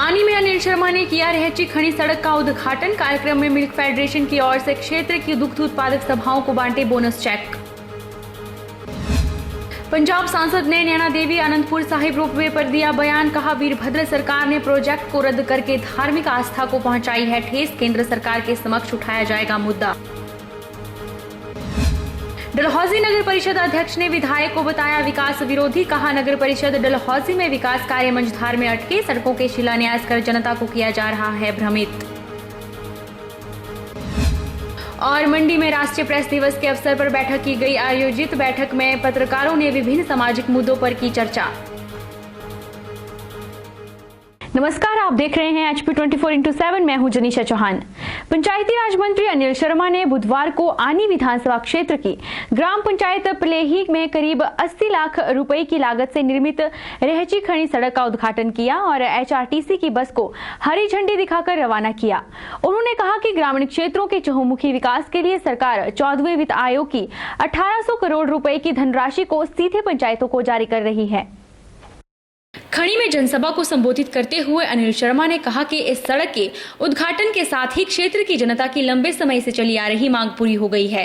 आनी में अनिल शर्मा ने किया रहची खड़ी सड़क का उद्घाटन। कार्यक्रम में मिल्क फेडरेशन की ओर से क्षेत्र की दुग्ध उत्पादक सभाओं को बांटे बोनस चेक। पंजाब सांसद ने नैना देवी आनंदपुर साहिब रोपवे पर दिया बयान। कहा, वीरभद्र सरकार ने प्रोजेक्ट को रद्द करके धार्मिक आस्था को पहुंचाई है ठेस। केंद्र सरकार के समक्ष उठाया जाएगा मुद्दा। डलहौजी नगर परिषद अध्यक्ष ने विधायक को बताया विकास विरोधी। कहा, नगर परिषद डलहौजी में विकास कार्य मंझधार में अटके। सड़कों के शिलान्यास कर जनता को किया जा रहा है भ्रमित। और मंडी में राष्ट्रीय प्रेस दिवस के अवसर पर बैठक की गई। आयोजित बैठक में पत्रकारों ने विभिन्न सामाजिक मुद्दों पर की चर्चा। नमस्कार, आप देख रहे हैं HP 24x7। मैं हूं जनीशा चौहान। पंचायती राज मंत्री अनिल शर्मा ने बुधवार को आनी विधानसभा क्षेत्र की ग्राम पंचायत पलेही में करीब 80 लाख रुपए की लागत से निर्मित रहची खड़ी सड़क का उद्घाटन किया और HRTC की बस को हरी झंडी दिखाकर रवाना किया। उन्होंने कहा कि ग्रामीण क्षेत्रों के चहुमुखी विकास के लिए सरकार 14वें वित्त आयोग की 1800 करोड़ रुपए की धनराशि को सीधे पंचायतों को जारी कर रही है। खड़ी में जनसभा को संबोधित करते हुए अनिल शर्मा ने कहा कि इस सड़क के उद्घाटन के साथ ही क्षेत्र की जनता की लंबे समय से चली आ रही मांग पूरी हो गई है।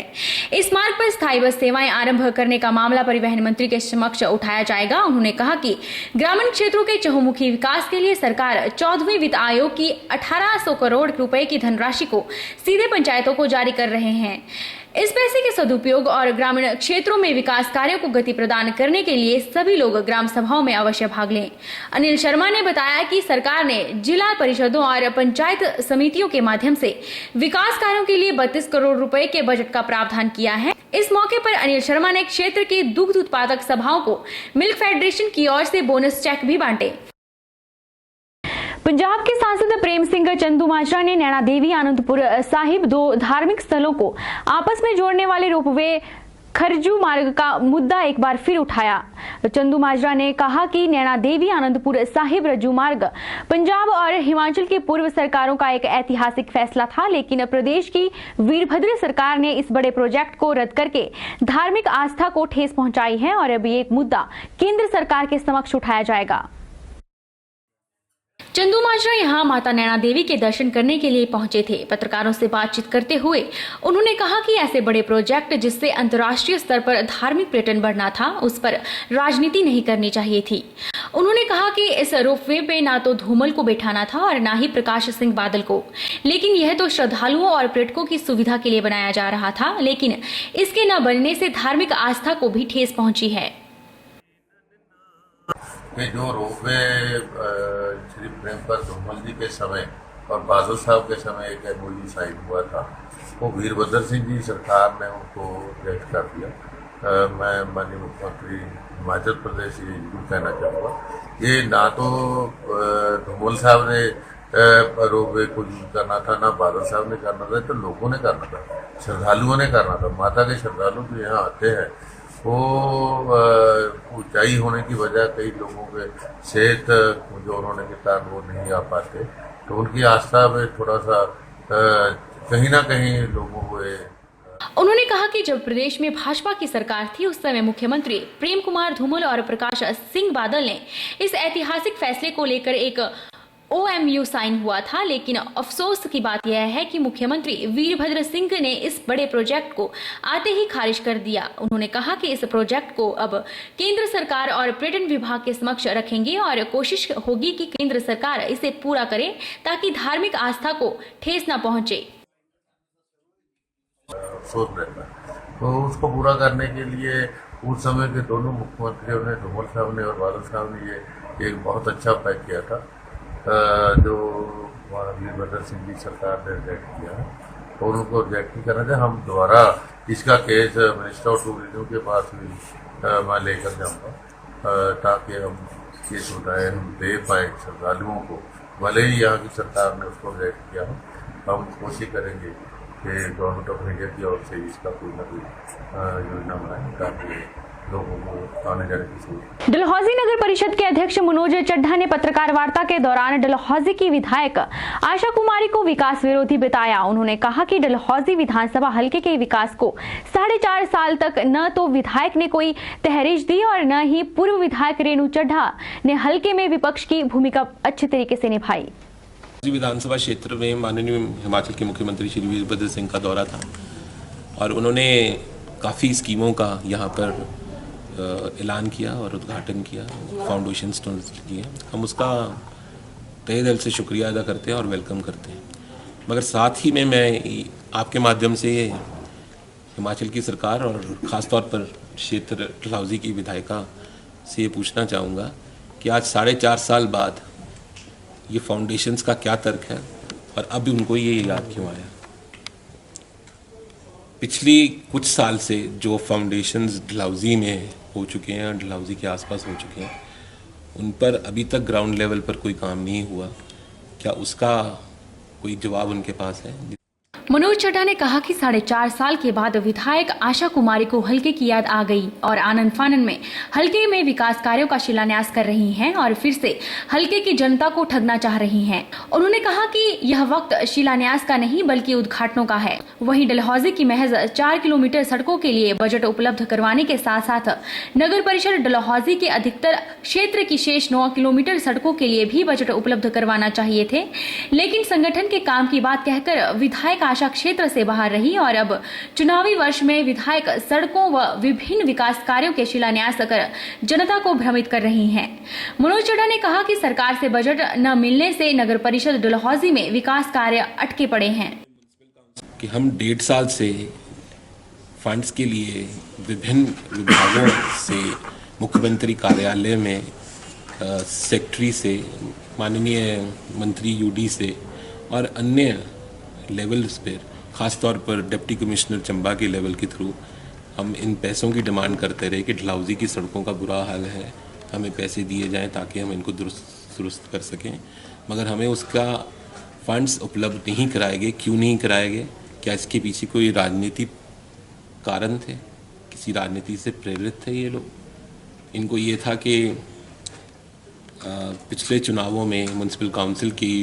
इस मार्ग पर स्थायी बस सेवाएं आरंभ करने का मामला परिवहन मंत्री के समक्ष उठाया जाएगा। उन्होंने कहा कि ग्रामीण क्षेत्रों के चहुमुखी विकास के लिए सरकार 14वें वित्त आयोग की 1800 करोड़ रुपए की धनराशि को सीधे पंचायतों को जारी कर रहे हैं। इस पैसे के सदुपयोग और ग्रामीण क्षेत्रों में विकास कार्यों को गति प्रदान करने के लिए सभी लोग ग्राम सभाओं में अवश्य भाग लें। अनिल शर्मा ने बताया कि सरकार ने जिला परिषदों और पंचायत समितियों के माध्यम से विकास कार्यों के लिए 32 करोड़ रुपए के बजट का प्रावधान किया है। इस मौके पर अनिल शर्मा ने क्षेत्र की दुग्ध उत्पादक सभाओं को मिल्क फेडरेशन की ओर से बोनस चेक भी बांटे। पंजाब के सांसद प्रेम सिंह चंदूमाजरा ने नैना देवी आनंदपुर साहिब दो धार्मिक स्थलों को आपस में जोड़ने वाले रोपवे खरजू मार्ग का मुद्दा एक बार फिर उठाया। चंदूमाजरा ने कहा कि नैना देवी आनंदपुर साहिब रज्जू मार्ग पंजाब और हिमाचल की पूर्व सरकारों का एक ऐतिहासिक फैसला था, लेकिन प्रदेश की वीरभद्र सरकार ने इस बड़े प्रोजेक्ट को रद्द करके धार्मिक आस्था को ठेस पहुंचाई है और अब ये एक मुद्दा केंद्र सरकार के समक्ष उठाया जाएगा। चंदूमाजरा यहां माता नैना देवी के दर्शन करने के लिए पहुंचे थे। पत्रकारों से बातचीत करते हुए उन्होंने कहा कि ऐसे बड़े प्रोजेक्ट जिससे अंतर्राष्ट्रीय स्तर पर धार्मिक पर्यटन बढ़ना था, उस पर राजनीति नहीं करनी चाहिए थी। उन्होंने कहा कि इस रोपवे पे ना तो धूमल को बैठाना था और ना ही प्रकाश सिंह बादल को, लेकिन यह तो श्रद्धालुओं और पर्यटकों की सुविधा के लिए बनाया जा रहा था, लेकिन इसके न बनने से धार्मिक आस्था को भी ठेस पहुंची है। कि जो रोपवे श्री प्रेमपत धूमल जी के समय और बहादुर साहब के समय एक एमओयू साइन हुआ था, वो वीरभद्र सिंह जी सरकार ने उनको रिजेक्ट कर दिया। मैं माननीय मुख्यमंत्री हिमाचल प्रदेश से जरूर कहना चाहूँगा, ये ना तो धूमल साहब ने रोपवे को यूज करना था, ना बहादुर साहब ने करना था, तो लोगों ने करना था, श्रद्धालुओं ने करना था। माता के श्रद्धालु जो यहाँ आते हैं वो ऊंचाई होने की वजह कई लोगों के सेहत कमजोर होने के कारण वो नहीं आ पाते, तो उनकी आस्था में थोड़ा सा कहीं ना कहीं लोगों को। उन्होंने कहा कि जब प्रदेश में भाजपा की सरकार थी, उस समय मुख्यमंत्री प्रेम कुमार धूमल और प्रकाश सिंह बादल ने इस ऐतिहासिक फैसले को लेकर एक OMU साइन हुआ था, लेकिन अफसोस की बात यह है कि मुख्यमंत्री वीरभद्र सिंह ने इस बड़े प्रोजेक्ट को आते ही खारिज कर दिया। उन्होंने कहा कि इस प्रोजेक्ट को अब केंद्र सरकार और पर्यटन विभाग के समक्ष रखेंगे और कोशिश होगी कि केंद्र सरकार इसे पूरा करे ताकि धार्मिक आस्था को ठेस न पहुंचे। अफसोस रहता है, तो उसको पूरा करने के लिए उस समय के दोनों मुख्यमंत्रियों ने, धूमल साहब ने और बादल साहब ने, ये एक बहुत अच्छा पैक किया था जो वीरभद्र सिंह जी सरकार ने रिजेक्ट किया है, और उनको रिजेक्ट नहीं करना चाहिए। हम दोबारा इसका केस मिनिस्टर ऑफ टूरिज्म के पास भी मैं लेकर जाऊँगा ताकि हम ये सुविधाएँ हम दे पाए श्रद्धालुओं को, भले ही यहाँ की सरकार ने उसको रिजेक्ट किया हो। हम कोशिश करेंगे कि गवर्नमेंट ऑफ इंडिया की ओर से इसका कोई ना कोई योजना बनाए ताकि लोगों को आने जाने की सुविधा। डलहौजी नगर परिषद के अध्यक्ष मनोज चड्ढा ने पत्रकार वार्ता के दौरान डलहौजी की विधायक आशा कुमारी को विकास विरोधी बताया। उन्होंने कहा कि डलहौजी विधानसभा हलके के विकास को 4.5 साल तक न तो विधायक ने कोई तहरीर दी और न ही पूर्व विधायक रेणु चड्ढा ने हलके में विपक्ष की भूमिका अच्छे तरीके से निभाई। विधानसभा क्षेत्र में माननीय हिमाचल के मुख्यमंत्री श्री वीरभद्र सिंह का दौरा था और उन्होंने काफ़ी स्कीमों का यहाँ पर ऐलान किया और उद्घाटन किया, फाउंडेशन स्टोन किए। हम उसका तहे दिल से शुक्रिया अदा करते हैं और वेलकम करते हैं। मगर साथ ही में मैं आपके माध्यम से हिमाचल की सरकार और ख़ास तौर पर क्षेत्र डलहौजी की विधायिका से ये पूछना चाहूँगा कि आज 4.5 साल बाद ये फाउंडेशंस का क्या तर्क है और अब उनको ये याद क्यों आया। पिछली कुछ साल से जो फाउंडेशंस डलहौजी में हो चुके हैं, डलहौजी के आसपास हो चुके हैं, उन पर अभी तक ग्राउंड लेवल पर कोई काम नहीं हुआ। क्या उसका कोई जवाब उनके पास है? मनोज चड्ढा ने कहा कि 4.5 साल के बाद विधायक आशा कुमारी को हलके की याद आ गई और आनंद फानन में हलके में विकास कार्यों का शिलान्यास कर रही हैं और फिर से हलके की जनता को ठगना चाह रही हैं। उन्होंने कहा कि यह वक्त शिलान्यास का नहीं बल्कि उद्घाटनों का है। वहीं डलहौजी की महज 4 किलोमीटर सड़कों के लिए बजट उपलब्ध करवाने के साथ साथ नगर परिषद डलहौजी के अधिकतर क्षेत्र की शेष 9 किलोमीटर सड़कों के लिए भी बजट उपलब्ध करवाना चाहिए थे, लेकिन संगठन के काम की बात कहकर विधायक आशा क्षेत्र से बाहर रही और अब चुनावी वर्ष में विधायक सड़कों व विभिन्न विकास कार्यों के शिलान्यास कर जनता को भ्रमित कर रही हैं। मनोज चड्ढा ने कहा कि सरकार से बजट न मिलने से नगर परिषद डलहौजी में विकास कार्य अटके पड़े हैं। कि हम 1.5 साल से फंड्स के लिए विभिन्न विभागों से मुख्यमंत्री कार्यालय में सेक्रेटरी से, माननीय मंत्री यूडी से और अन्य लेवल्स पर, ख़ास तौर पर डिप्टी कमिश्नर चंबा के लेवल के थ्रू हम इन पैसों की डिमांड करते रहे कि डलहौजी की सड़कों का बुरा हाल है, हमें पैसे दिए जाएं ताकि हम इनको दुरुस्त कर सकें। मगर हमें उसका फंड्स उपलब्ध नहीं कराए गए। क्यों नहीं कराए गए? क्या इसके पीछे कोई राजनीतिक कारण थे? किसी राजनीति से प्रेरित थे ये लोग? इनको ये था कि पिछले चुनावों में, म्यूनसिपल काउंसिल की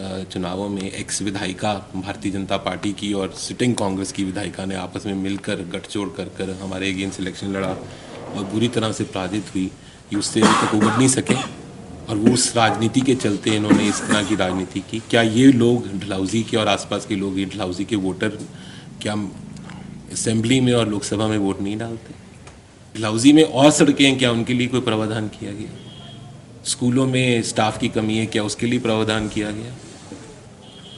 चुनावों में एक्स विधायिका भारतीय जनता पार्टी की और सिटिंग कांग्रेस की विधायिका ने आपस में मिलकर गठजोड़ कर हमारे अगेंस्ट इलेक्शन लड़ा और बुरी तरह से पराजित हुई। ये उससे अभी तक उबर नहीं सके और वो उस राजनीति के चलते इन्होंने इस तरह की राजनीति की। क्या ये लोग डलहौजी के और आसपास के लोग, ये डलहौजी के वोटर, क्या असेंबली में और लोकसभा में वोट नहीं डालते? डलहौजी में और सड़कें हैं, क्या उनके लिए कोई प्रावधान किया गया? स्कूलों में स्टाफ की कमी है, क्या उसके लिए प्रावधान किया गया?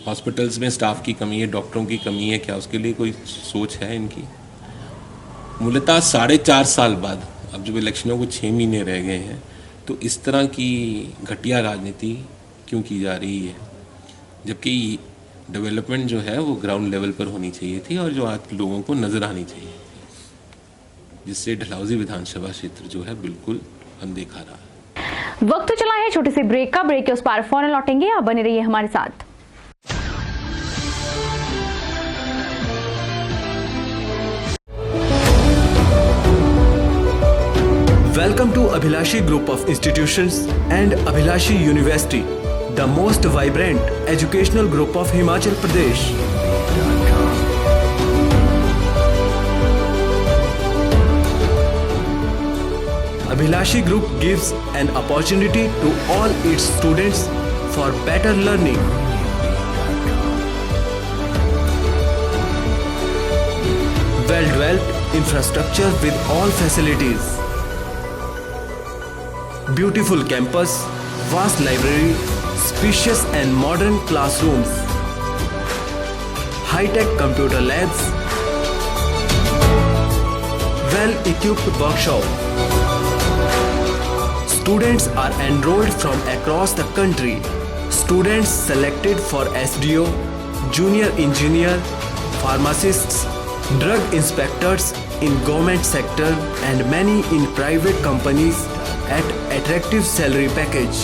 हॉस्पिटल्स में स्टाफ की कमी है, डॉक्टरों की कमी है, क्या उसके लिए कोई सोच है इनकी? मूलतः 4.5 साल बाद, अब जब इलेक्शनों को 6 महीने रह गए हैं, तो इस तरह की घटिया राजनीति क्यों की जा रही है? जबकि डेवलपमेंट जो है वो ग्राउंड लेवल पर होनी चाहिए थी और जो आज लोगों को नज़र आनी चाहिए, जिससे डलहौजी विधानसभा क्षेत्र जो है बिल्कुल अनदेखा रहा है। वक्त तो चला है छोटे से ब्रेक का। ब्रेक के उस पार फौरन लौटेंगे, आप बने रहिए हमारे साथ। Welcome to Abhilashi Group of Institutions and Abhilashi University, the most vibrant educational group of Himachal Pradesh. Abhilashi Group gives an opportunity to all its students for better learning. Well-developed infrastructure with all facilities. Beautiful campus, vast library, spacious and modern classrooms, high-tech computer labs, well-equipped workshop. Students are enrolled from across the country. Students selected for SDO, junior engineer, pharmacists, drug inspectors in government sector and many in private companies at attractive salary package.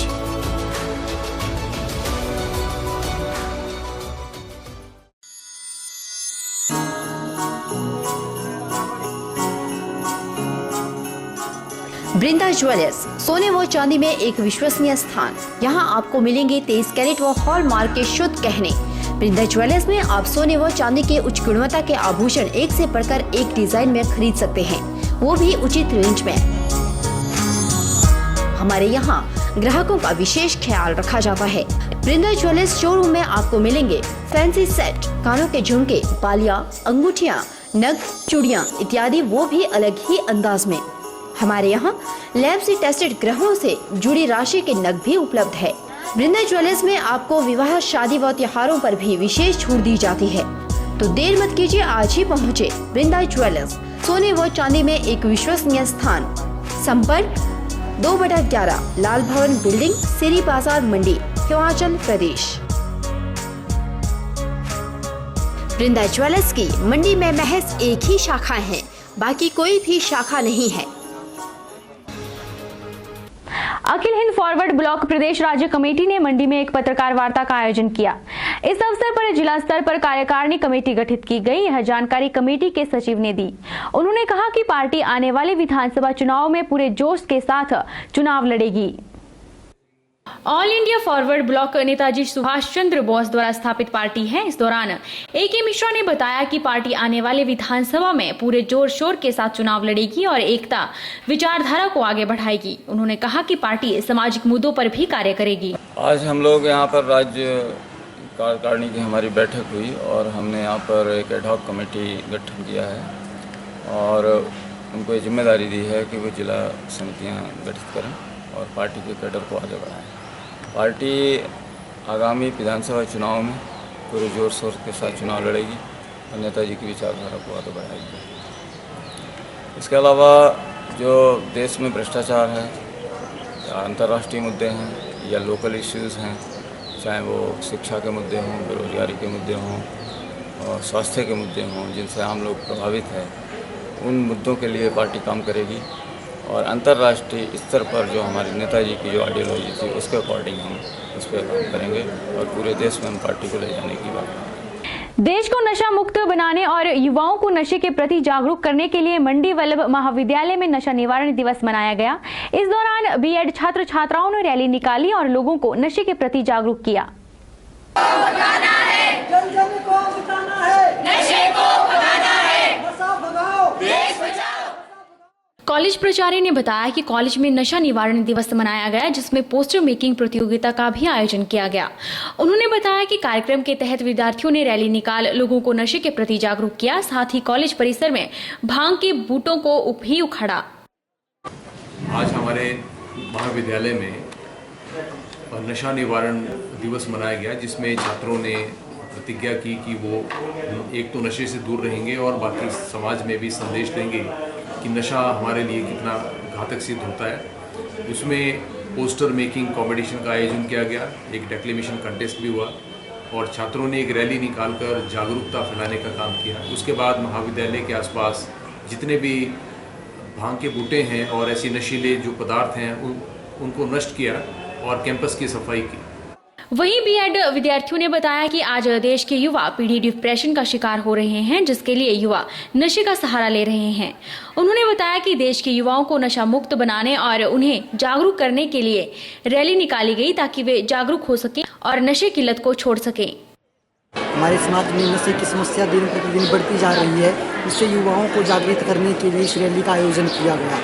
Vrinda jewellers, सोने व चांदी में एक विश्वसनीय स्थान। यहाँ आपको मिलेंगे 23 कैरेट व हॉलमार्क के शुद्ध गहने। वृंदा ज्वेलर्स में आप सोने व चांदी के उच्च गुणवत्ता के आभूषण एक से बढ़कर एक डिजाइन में खरीद सकते हैं, वो भी उचित रेंज में। हमारे यहाँ ग्राहकों का विशेष ख्याल रखा जाता है। वृंदा ज्वेलर्स शोरूम में आपको मिलेंगे फैंसी सेट, कानों के झुमके, बालियां, अंगूठियां, नग, चूड़ियां इत्यादि, वो भी अलग ही अंदाज में। हमारे यहाँ लैब से टेस्टेड ग्रहों से जुड़ी राशि के नग भी उपलब्ध है। वृंदा ज्वेलर्स में आपको विवाह, शादी व त्योहारों पर भी विशेष छूट दी जाती है। तो देर मत कीजिए, आज ही पहुँचे वृंदा ज्वेलर्स, सोने व चांदी में एक विश्वसनीय स्थान। संपर्क 2/11 लाल भवन बिल्डिंग, सिरी बाजार मंडी, हिमाचल प्रदेश। वृंदा ज्वेलर्स की मंडी में महज एक ही शाखा है, बाकी कोई भी शाखा नहीं है। अखिल हिंद फॉरवर्ड ब्लॉक प्रदेश राज्य कमेटी ने मंडी में एक पत्रकार वार्ता का आयोजन किया। इस अवसर पर जिला स्तर पर कार्यकारिणी कमेटी गठित की गई, यह जानकारी कमेटी के सचिव ने दी। उन्होंने कहा कि पार्टी आने वाले विधानसभा चुनाव में पूरे जोश के साथ चुनाव लड़ेगी। All India Forward Bloc Netaji Subhash Chandra Bose द्वारा स्थापित पार्टी है। इस दौरान AK मिश्रा ने बताया कि पार्टी आने वाले विधानसभा में पूरे जोर शोर के साथ चुनाव लड़ेगी और एकता विचारधारा को आगे बढ़ाएगी। उन्होंने कहा कि पार्टी सामाजिक मुद्दों पर भी कार्य करेगी। आज हम लोग यहाँ पर राज्य कार्यकारिणी की हमारी बैठक हुई और हमने यहाँ पर एक एडहॉक कमेटी गठन किया है और उनको ये जिम्मेदारी दी है कि वो जिला समितियाँ गठित करें और पार्टी के कैडर को आगे बढ़ाएं। पार्टी आगामी विधानसभा चुनाव में पूरे जोर शोर के साथ चुनाव लड़ेगी और नेताजी की विचारधारा को आगे बढ़ाएगी। इसके अलावा जो देश में भ्रष्टाचार है, या अंतर्राष्ट्रीय मुद्दे हैं या लोकल इश्यूज़ हैं, चाहे वो शिक्षा के मुद्दे हों, बेरोजगारी के मुद्दे हों और स्वास्थ्य के मुद्दे हों जिनसे आम लोग प्रभावित हैं, उन मुद्दों के लिए पार्टी काम करेगी और अंतर्राष्ट्रीय स्तर पर जो हमारे नेताजी की जो आइडियोलॉजी थी उसके अकॉर्डिंग हम उस पर काम करेंगे और पूरे देश में हम पार्टी को ले जाने की बात करेंगे। देश को नशा मुक्त बनाने और युवाओं को नशे के प्रति जागरूक करने के लिए मंडी वल्लभ महाविद्यालय में नशा निवारण दिवस मनाया गया। इस दौरान B.Ed छात्र छात्राओं ने रैली निकाली और लोगों को नशे के प्रति जागरूक किया। जन जन को बताना है, नशे को भगाना है, नशा भगाओ, देश बचाओ। कॉलेज प्राचार्य ने बताया कि कॉलेज में नशा निवारण दिवस मनाया गया, जिसमें पोस्टर मेकिंग प्रतियोगिता का भी आयोजन किया गया। उन्होंने बताया कि कार्यक्रम के तहत विद्यार्थियों ने रैली निकाल लोगों को नशे के प्रति जागरूक किया, साथ ही कॉलेज परिसर में भांग के बूटों को भी उखाड़ा। आज हमारे महाविद्यालय में नशा निवारण दिवस मनाया गया, जिसमें छात्रों ने प्रतिज्ञा की कि वो एक तो नशे से दूर रहेंगे और बाकी समाज में भी संदेश देंगे कि नशा हमारे लिए कितना घातक सिद्ध होता है। उसमें पोस्टर मेकिंग कंपटीशन का आयोजन किया गया, एक डेक्लेमेशन कंटेस्ट भी हुआ और छात्रों ने एक रैली निकालकर जागरूकता फैलाने का काम किया। उसके बाद महाविद्यालय के आसपास जितने भी भांग के बूटे हैं और ऐसे नशीले जो पदार्थ हैं उनको नष्ट किया और कैंपस की सफाई की। वहीं B.Ed विद्यार्थियों ने बताया कि आज देश के युवा पीढ़ी डिप्रेशन का शिकार हो रहे हैं, जिसके लिए युवा नशे का सहारा ले रहे हैं। उन्होंने बताया कि देश के युवाओं को नशा मुक्त बनाने और उन्हें जागरूक करने के लिए रैली निकाली गई ताकि वे जागरूक हो सकें और नशे की लत को छोड़ सकें। हमारे समाज में नशे की समस्या दिन प्रतिदिन बढ़ती जा रही है, इससे युवाओं को जागृत करने के लिए इस रैली का आयोजन किया गया।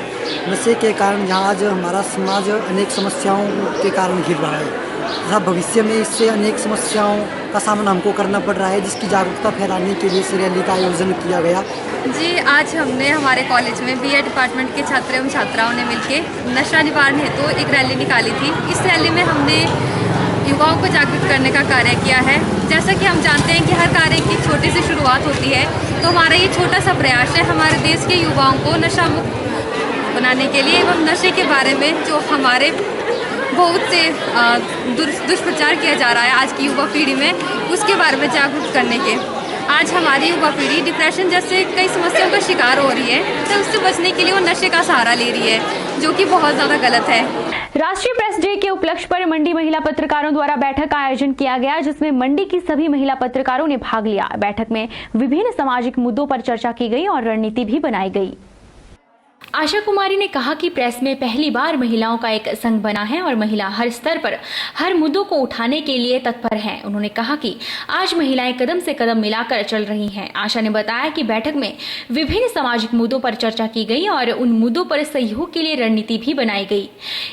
नशे के कारण यहाँ आज हमारा समाज अनेक समस्याओं के कारण घिर रहा है तथा भविष्य में इससे अनेक समस्याओं का सामना हमको करना पड़ रहा है, जिसकी जागरूकता फैलाने के लिए इस रैली का आयोजन किया गया। जी, आज हमने हमारे कॉलेज में B.Ed डिपार्टमेंट के छात्र एवं छात्राओं ने मिलकर नशा निवारण हेतु एक रैली निकाली थी। इस रैली में हमने युवाओं को जागरूक करने का कार्य किया है। जैसा कि हम जानते हैं कि हर कार्य की छोटी सी शुरुआत होती है, तो हमारा ये छोटा सा प्रयास है हमारे देश के युवाओं को नशा मुक्त बनाने के लिए एवं नशे के बारे में जो हमारे बहुत से दुष्प्रचार किया जा रहा है आज की युवा पीढ़ी में, उसके बारे में जागरूक करने के। आज हमारी युवा पीढ़ी डिप्रेशन जैसे कई समस्याओं का शिकार हो रही है, तो उससे बचने के लिए वो नशे का सहारा ले रही है, जो कि बहुत ज़्यादा गलत है। राष्ट्रीय प्रेस डे के उपलक्ष्य पर मंडी महिला पत्रकारों द्वारा बैठक का आयोजन किया गया, जिसमें मंडी की सभी महिला पत्रकारों ने भाग लिया। बैठक में विभिन्न सामाजिक मुद्दों पर चर्चा की गई और रणनीति भी बनाई गई। आशा कुमारी ने कहा कि प्रेस में पहली बार महिलाओं का एक संघ बना है और महिला हर स्तर पर हर मुद्दों को उठाने के लिए तत्पर हैं। उन्होंने कहा कि आज महिलाएं कदम से कदम मिलाकर चल रही हैं। आशा ने बताया कि बैठक में विभिन्न सामाजिक मुद्दों पर चर्चा की गई और उन मुद्दों पर सहयोग के लिए रणनीति भी बनाई गई।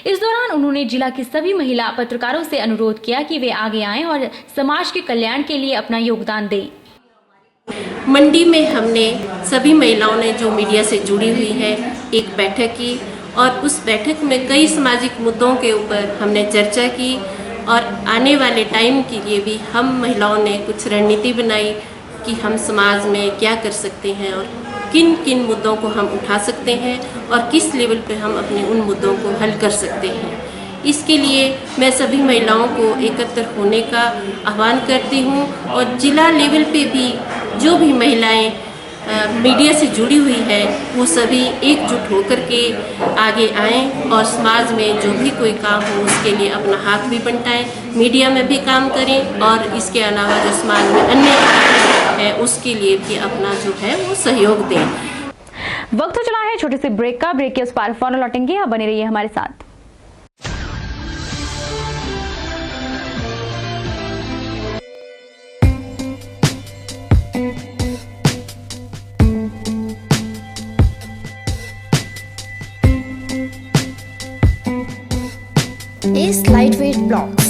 इस दौरान उन्होंने जिला की सभी महिला पत्रकारों से अनुरोध किया कि वे आगे आएं और समाज के कल्याण के लिए अपना योगदान दें। मंडी में हमने सभी महिलाओं ने जो मीडिया से जुड़ी हुई है एक बैठक की और उस बैठक में कई सामाजिक मुद्दों के ऊपर हमने चर्चा की और आने वाले टाइम के लिए भी हम महिलाओं ने कुछ रणनीति बनाई कि हम समाज में क्या कर सकते हैं और किन किन मुद्दों को हम उठा सकते हैं और किस लेवल पे हम अपने उन मुद्दों को हल कर सकते हैं। इसके लिए मैं सभी महिलाओं को एकत्र होने का आह्वान करती हूँ और जिला लेवल पे भी जो भी महिलाएं मीडिया से जुड़ी हुई है वो सभी एकजुट होकर के आगे आएं और समाज में जो भी कोई काम हो उसके लिए अपना हाथ भी बंटाएं, मीडिया में भी काम करें और इसके अलावा जो समाज में अन्य है उसके लिए भी अपना जो है वो सहयोग दें। वक्त तो चला है छोटे से ब्रेक का। ब्रेक के उस पार फौरन लौटेंगे, अब बने रहिए हमारे साथ। एस लाइटवेट ब्लॉक्स,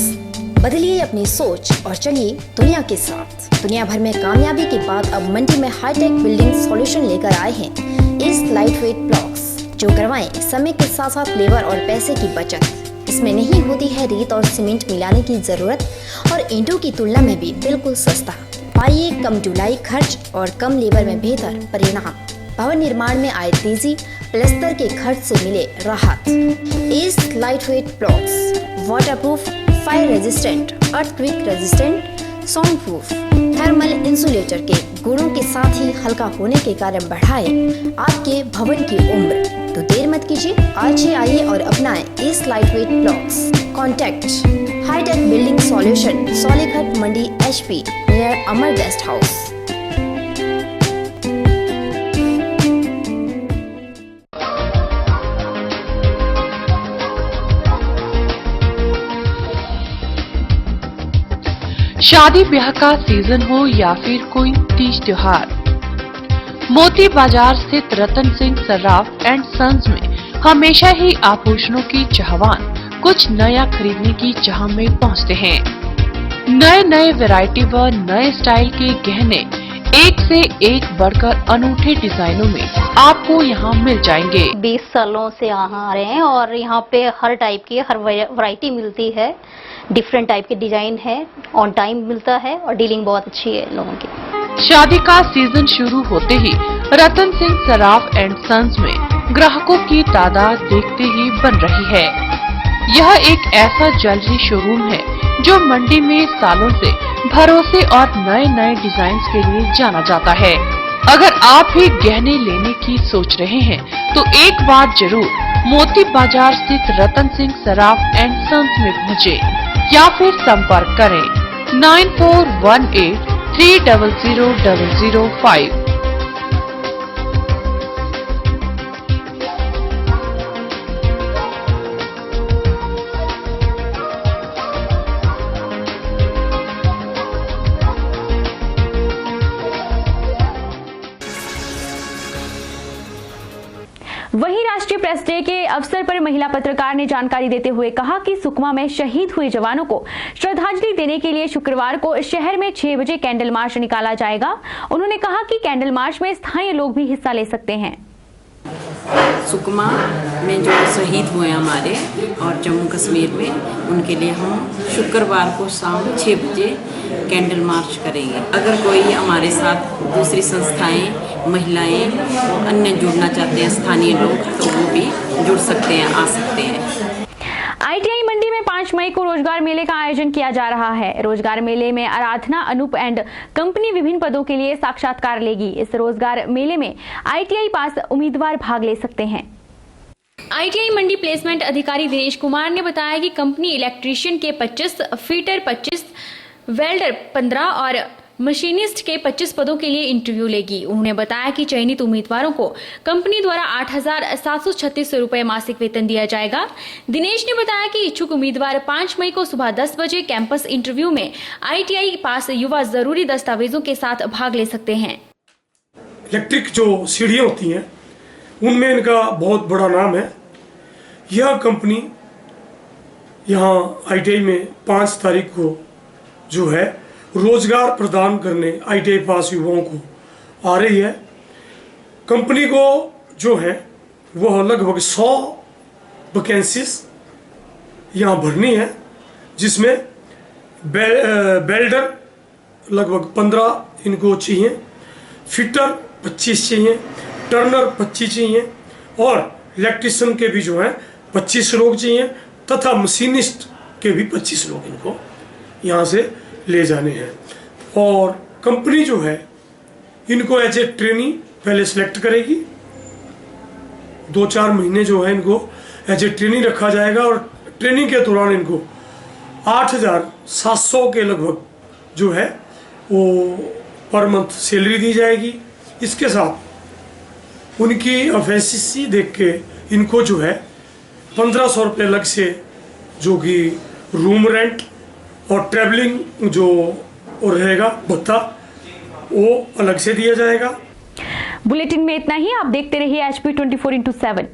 बदलिए अपनी सोच और चलिए दुनिया के साथ। दुनिया भर में कामयाबी के बाद अब मंडी में हाईटेक बिल्डिंग सॉल्यूशन लेकर आए हैं एस लाइटवेट ब्लॉक्स, जो करवाएं समय के साथ साथ लेबर और पैसे की बचत। इसमें नहीं होती है रेत और सीमेंट मिलाने की जरूरत और ईंटों की तुलना में भी बिल्कुल सस्ता। पाइए कम ढुलाई खर्च और कम लेबर में बेहतर परिणाम। भवन निर्माण में आए तेजी, प्लास्टर के खर्च से मिले राहत। S lightweight blocks waterproof, fire resistant, earthquake resistant, sound proof, thermal insulator के गुणों के साथ ही हल्का होने के कारण बढ़ाए आपके भवन की उम्र। तो देर मत कीजिए, आज ही आइए और अपनाएं S lightweight blocks. Contact hitech building solution, Soleghat Mandi HP near Amar guest house. शादी ब्याह का सीजन हो या फिर कोई तीज त्योहार, मोती बाजार स्थित रतन सिंह सर्राफ एंड सन्स में हमेशा ही आभूषणों की चाहवान कुछ नया खरीदने की चाह में पहुंचते हैं। नए नए वैरायटी व नए स्टाइल के गहने एक से एक बढ़कर अनूठे डिजाइनों में आपको यहाँ मिल जाएंगे। 20 सालों से यहाँ आ रहे हैं और यहाँ पे हर टाइप की हर वैरायटी मिलती है, डिफरेंट टाइप के डिजाइन है, ऑन टाइम मिलता है और डीलिंग बहुत अच्छी है लोगों की। शादी का सीजन शुरू होते ही रतन सिंह सर्राफ एंड सन्स में ग्राहकों की तादाद देखते ही बन रही है। यह एक ऐसा ज्वेलरी शोरूम है जो मंडी में सालों से भरोसे और नए नए डिजाइन के लिए जाना जाता है। अगर आप भी गहने लेने की सोच रहे हैं तो एक बार जरूर मोती बाजार स्थित रतन सिंह सर्राफ एंड सन्स में पहुँचे या फिर संपर्क करें 9418 300 005। वहीं राष्ट्रीय प्रेस डे के अवसर पर महिला पत्रकार ने जानकारी देते हुए कहा कि सुकमा में शहीद हुए जवानों को श्रद्धांजलि देने के लिए शुक्रवार को शहर में 6 बजे कैंडल मार्च निकाला जाएगा। उन्होंने कहा कि कैंडल मार्च में स्थानीय लोग भी हिस्सा ले सकते हैं। सुकमा में जो शहीद हुए हमारे और जम्मू कश्मीर में, उनके लिए हम शुक्रवार को शाम 6 बजे कैंडल मार्च करेंगे। अगर कोई हमारे साथ दूसरी संस्थाएं, महिलाएं, अन्य जुड़ना चाहते हैं, स्थानीय लोग, तो वो भी जुड़ सकते हैं, आ सकते हैं। ITI मंडी में 5 मई को रोजगार मेले का आयोजन किया जा रहा है। रोजगार मेले में आराधना, अनूप एंड कंपनी विभिन्न पदों के लिए साक्षात्कार लेगी। इस रोजगार मेले में ITI पास उम्मीदवार भाग ले सकते हैं। ITI मंडी प्लेसमेंट अधिकारी दिनेश कुमार ने बताया कि कंपनी इलेक्ट्रीशियन के 25, फीटर 25, वेल्डर 15 और मशीनिस्ट के 25 पदों के लिए इंटरव्यू लेगी। उन्होंने बताया कि चयनित उम्मीदवारों को कंपनी द्वारा 8,736 रुपए मासिक वेतन दिया जाएगा। दिनेश ने बताया कि इच्छुक उम्मीदवार 5 मई को सुबह 10 बजे कैंपस इंटरव्यू में ITI पास युवा जरूरी दस्तावेजों के साथ भाग ले सकते हैं। इलेक्ट्रिक जो सीढ़ियाँ होती हैं उनमें इनका बहुत बड़ा नाम है। यह कंपनी यहाँ ITI में 5 तारीख को जो है रोजगार प्रदान करने ITI पास युवाओं को आ रही है। कंपनी को जो है वह लगभग 100 वैकेंसीज यहाँ भरनी है, जिसमें बेल्डर लगभग 15 इनको चाहिए, फिटर 25 चाहिए, टर्नर 25 चाहिए और इलेक्ट्रिशियन के भी जो है 25 लोग चाहिए तथा मशीनिस्ट के भी 25 लोग इनको यहाँ से ले जाने हैं। और कंपनी जो है इनको एज ए ट्रेनी पहले सिलेक्ट करेगी। 2-4 महीने जो है इनको एज ए ट्रेनी रखा जाएगा और ट्रेनिंग के दौरान इनको 8,700 के लगभग जो है वो पर मंथ सैलरी दी जाएगी। इसके साथ उनकी एफिशिएंसी देख के इनको जो है 1500 रुपये अलग से जो कि रूम रेंट और ट्रैवलिंग जो रहेगा भत्ता वो अलग से दिया जाएगा। बुलेटिन में इतना ही। आप देखते रहिए HP 24/7।